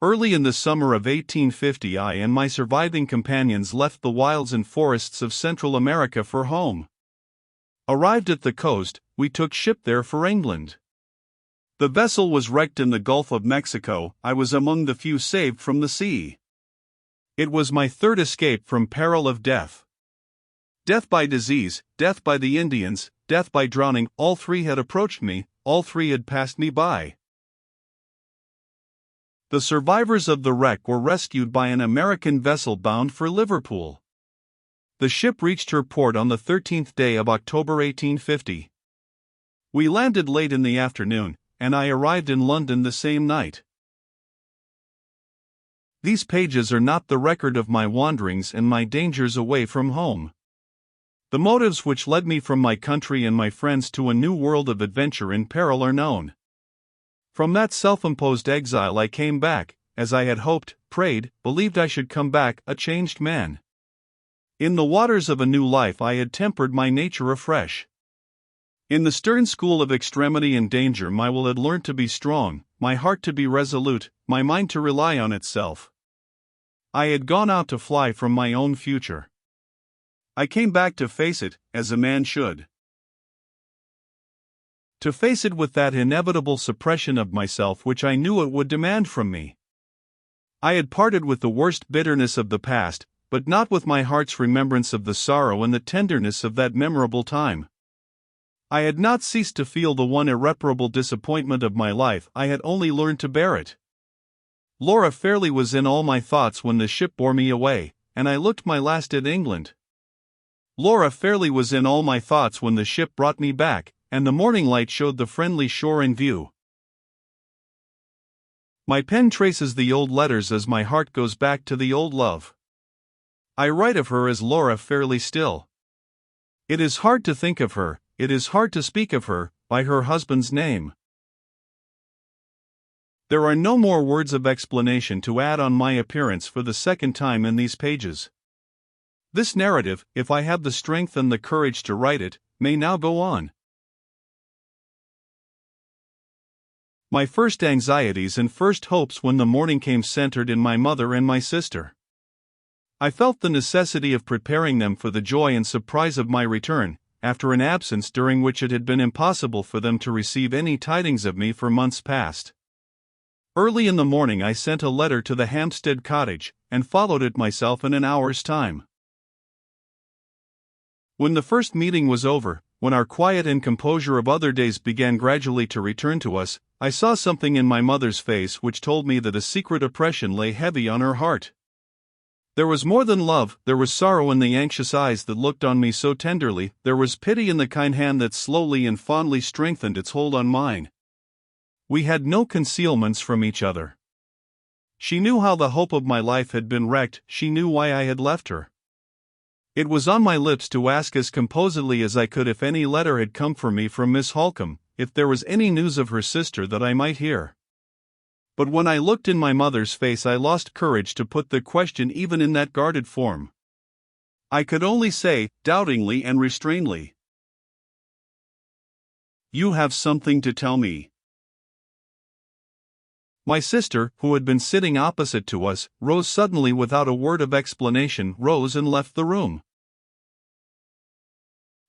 Early in the summer of 1850, I and my surviving companions left the wilds and forests of Central America for home. Arrived at the coast, we took ship there for England. The vessel was wrecked in the Gulf of Mexico. I was among the few saved from the sea. It was my third escape from peril of death. Death by disease, death by the Indians, death by drowning, all three had approached me, all three had passed me by. The survivors of the wreck were rescued by an American vessel bound for Liverpool. The ship reached her port on the 13th day of October 1850. We landed late in the afternoon, and I arrived in London the same night. These pages are not the record of my wanderings and my dangers away from home. The motives which led me from my country and my friends to a new world of adventure and peril are known. From that self-imposed exile I came back, as I had hoped, prayed, believed I should come back, a changed man. In the waters of a new life I had tempered my nature afresh. In the stern school of extremity and danger my will had learnt to be strong, my heart to be resolute, my mind to rely on itself. I had gone out to fly from my own future. I came back to face it, as a man should. To face it with that inevitable suppression of myself which I knew it would demand from me. I had parted with the worst bitterness of the past, but not with my heart's remembrance of the sorrow and the tenderness of that memorable time. I had not ceased to feel the one irreparable disappointment of my life, I had only learned to bear it. Laura Fairley was in all my thoughts when the ship bore me away, and I looked my last at England. Laura Fairley was in all my thoughts when the ship brought me back, and the morning light showed the friendly shore in view. My pen traces the old letters as my heart goes back to the old love. I write of her as Laura Fairley still. It is hard to think of her, it is hard to speak of her, by her husband's name. There are no more words of explanation to add on my appearance for the second time in these pages. This narrative, if I have the strength and the courage to write it, may now go on. My first anxieties and first hopes when the morning came centered in my mother and my sister. I felt the necessity of preparing them for the joy and surprise of my return, after an absence during which it had been impossible for them to receive any tidings of me for months past. Early in the morning I sent a letter to the Hampstead cottage, and followed it myself in an hour's time. When the first meeting was over, when our quiet and composure of other days began gradually to return to us, I saw something in my mother's face which told me that a secret oppression lay heavy on her heart. There was more than love, there was sorrow in the anxious eyes that looked on me so tenderly, there was pity in the kind hand that slowly and fondly strengthened its hold on mine. We had no concealments from each other. She knew how the hope of my life had been wrecked, she knew why I had left her. It was on my lips to ask as composedly as I could if any letter had come for me from Miss Holcombe, if there was any news of her sister that I might hear. But when I looked in my mother's face I lost courage to put the question even in that guarded form. I could only say, doubtingly and restrainedly, "You have something to tell me." My sister, who had been sitting opposite to us, rose suddenly without a word of explanation, rose and left the room.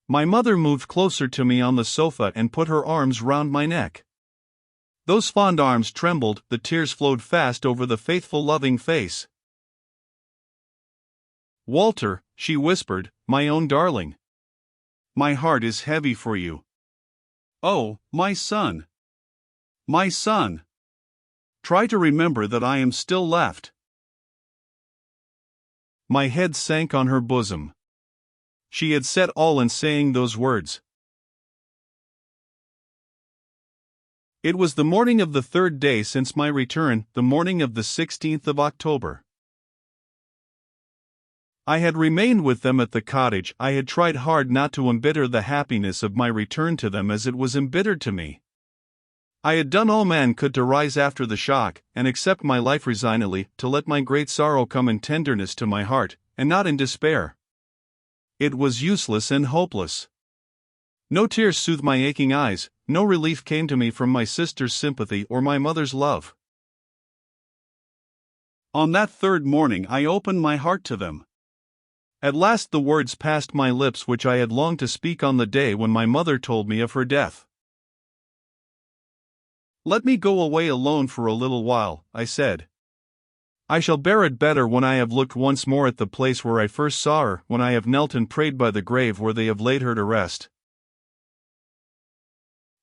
My mother moved closer to me on the sofa and put her arms round my neck. Those fond arms trembled, the tears flowed fast over the faithful loving face. "Walter," she whispered, "my own darling. My heart is heavy for you. Oh, my son! My son! Try to remember that I am still left." My head sank on her bosom. She had said all in saying those words. It was the morning of the third day since my return, the morning of the 16th of October. I had remained with them at the cottage. I had tried hard not to embitter the happiness of my return to them as it was embittered to me. I had done all man could to rise after the shock, and accept my life resignedly, to let my great sorrow come in tenderness to my heart, and not in despair. It was useless and hopeless. No tears soothed my aching eyes, no relief came to me from my sister's sympathy or my mother's love. On that third morning I opened my heart to them. At last the words passed my lips which I had longed to speak on the day when my mother told me of her death. "Let me go away alone for a little while," I said. "I shall bear it better when I have looked once more at the place where I first saw her, when I have knelt and prayed by the grave where they have laid her to rest."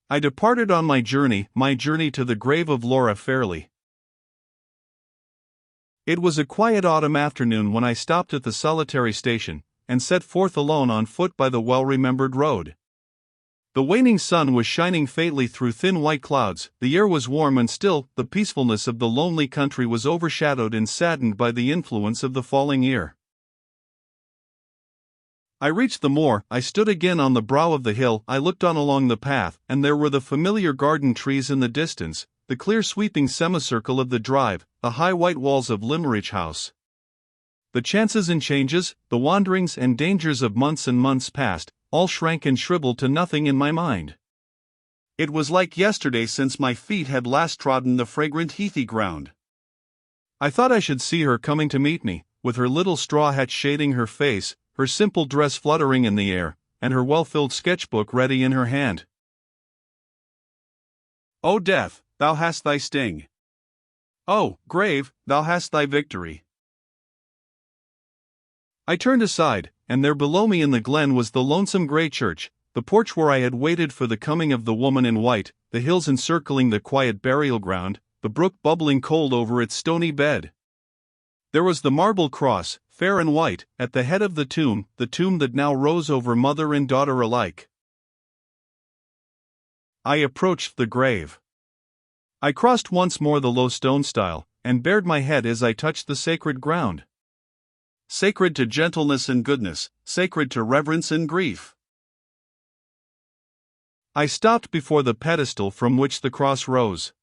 I departed on my journey to the grave of Laura Fairley. It was a quiet autumn afternoon when I stopped at the solitary station, and set forth alone on foot by the well-remembered road. The waning sun was shining faintly through thin white clouds, the air was warm and still, the peacefulness of the lonely country was overshadowed and saddened by the influence of the falling year. I reached the moor, I stood again on the brow of the hill, I looked on along the path, and there were the familiar garden trees in the distance, the clear sweeping semicircle of the drive, the high white walls of Limmeridge House. The chances and changes, the wanderings and dangers of months and months past, all shrank and shriveled to nothing in my mind. It was like yesterday since my feet had last trodden the fragrant heathy ground. I thought I should see her coming to meet me, with her little straw hat shading her face, her simple dress fluttering in the air, and her well-filled sketchbook ready in her hand. O death, thou hast thy sting. O grave, thou hast thy victory. I turned aside, and there below me in the glen was the lonesome grey church, the porch where I had waited for the coming of the woman in white, the hills encircling the quiet burial ground, the brook bubbling cold over its stony bed. There was the marble cross, fair and white, at the head of the tomb that now rose over mother and daughter alike. I approached the grave. I crossed once more the low stone stile, and bared my head as I touched the sacred ground. Sacred to gentleness and goodness, sacred to reverence and grief. I stopped before the pedestal from which the cross rose.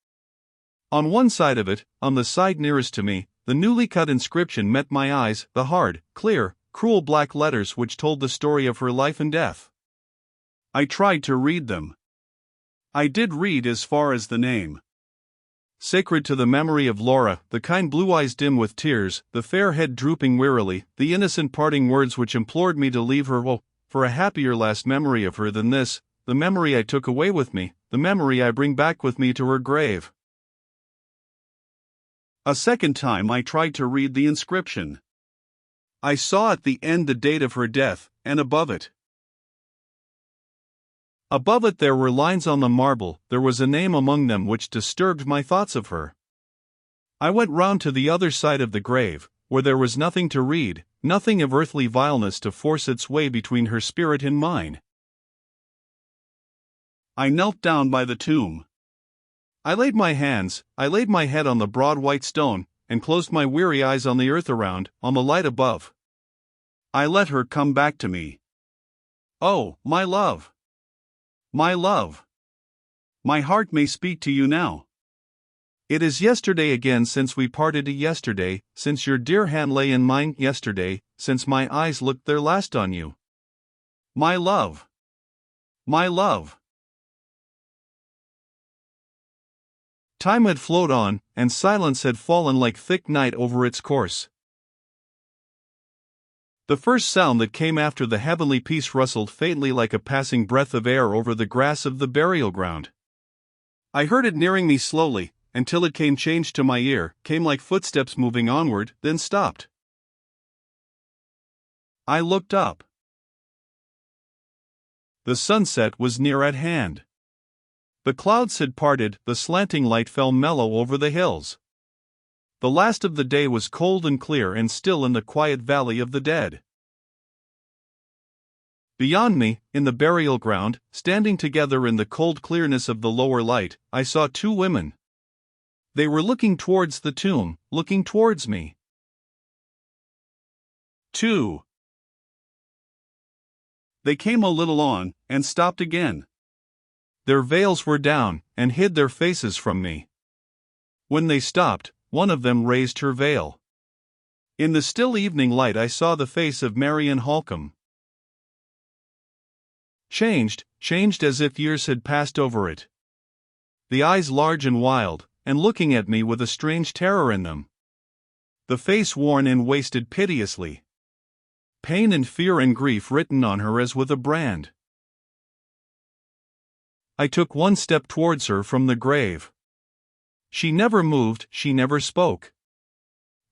On one side of it, on the side nearest to me, the newly cut inscription met my eyes, the hard, clear, cruel black letters which told the story of her life and death. I tried to read them. I did read as far as the name. Sacred to the memory of Laura, the kind blue eyes dim with tears, the fair head drooping wearily, the innocent parting words which implored me to leave her. Oh, for a happier last memory of her than this, the memory I took away with me, the memory I bring back with me to her grave. A second time I tried to read the inscription. I saw at the end the date of her death, and above it. Above it there were lines on the marble, there was a name among them which disturbed my thoughts of her. I went round to the other side of the grave, where there was nothing to read, nothing of earthly vileness to force its way between her spirit and mine. I knelt down by the tomb. I laid my head on the broad white stone, and closed my weary eyes on the earth around, on the light above. I let her come back to me. Oh, my love! My love! My heart may speak to you now. It is yesterday again since we parted yesterday, since your dear hand lay in mine yesterday, since my eyes looked their last on you. My love! My love! Time had flowed on, and silence had fallen like thick night over its course. The first sound that came after the heavenly peace rustled faintly like a passing breath of air over the grass of the burial ground. I heard it nearing me slowly, until it came changed to my ear, came like footsteps moving onward, then stopped. I looked up. The sunset was near at hand. The clouds had parted, the slanting light fell mellow over the hills. The last of the day was cold and clear and still in the quiet valley of the dead. Beyond me, in the burial ground, standing together in the cold clearness of the lower light, I saw two women. They were looking towards the tomb, looking towards me. 2. They came a little on, and stopped again. Their veils were down, and hid their faces from me. When they stopped, one of them raised her veil. In the still evening light I saw the face of Marian Halcombe. Changed as if years had passed over it. The eyes large and wild, and looking at me with a strange terror in them. the face worn and wasted piteously. Pain and fear and grief written on her as with a brand. I took one step towards her from the grave. She never moved, she never spoke.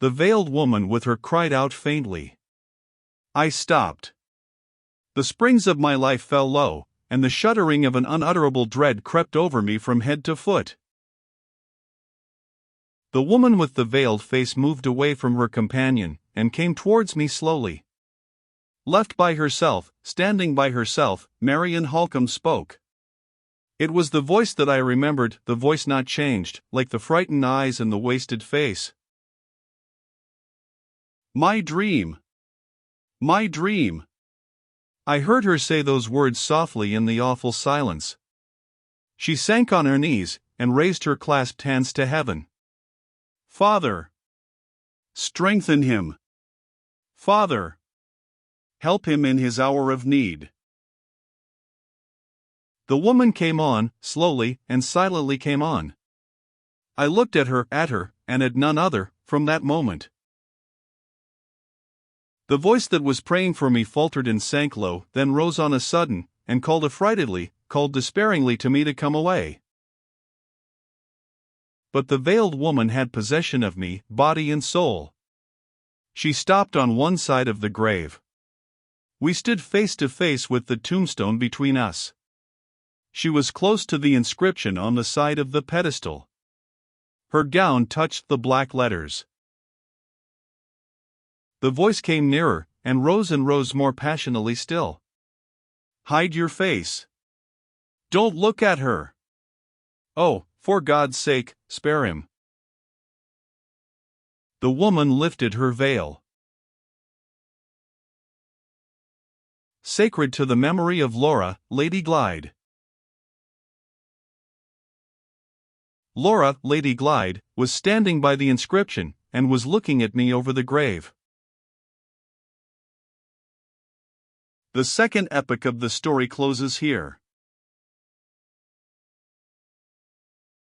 The veiled woman with her cried out faintly. I stopped. The springs of my life fell low, and the shuddering of an unutterable dread crept over me from head to foot. The woman with the veiled face moved away from her companion, and came towards me slowly. Left by herself, standing by herself, Marion Halcombe spoke. It was the voice that I remembered, the voice not changed, like the frightened eyes and the wasted face. My dream! My dream! I heard her say those words softly in the awful silence. She sank on her knees, and raised her clasped hands to heaven. Father! Strengthen him! Father! Help him in his hour of need. The woman came on, slowly and silently came on. I looked at her, and at none other, from that moment. The voice that was praying for me faltered and sank low, then rose on a sudden, and called affrightedly, called despairingly to me to come away. But the veiled woman had possession of me, body and soul. She stopped on one side of the grave. We stood face to face with the tombstone between us. She was close to the inscription on the side of the pedestal. Her gown touched the black letters. The voice came nearer, and rose more passionately still. Hide your face. Don't look at her. Oh, for God's sake, spare him. The woman lifted her veil. Sacred to the memory of Laura, Lady Glyde. Laura, Lady Glyde, was standing by the inscription, and was looking at me over the grave. The second epoch of the story closes here.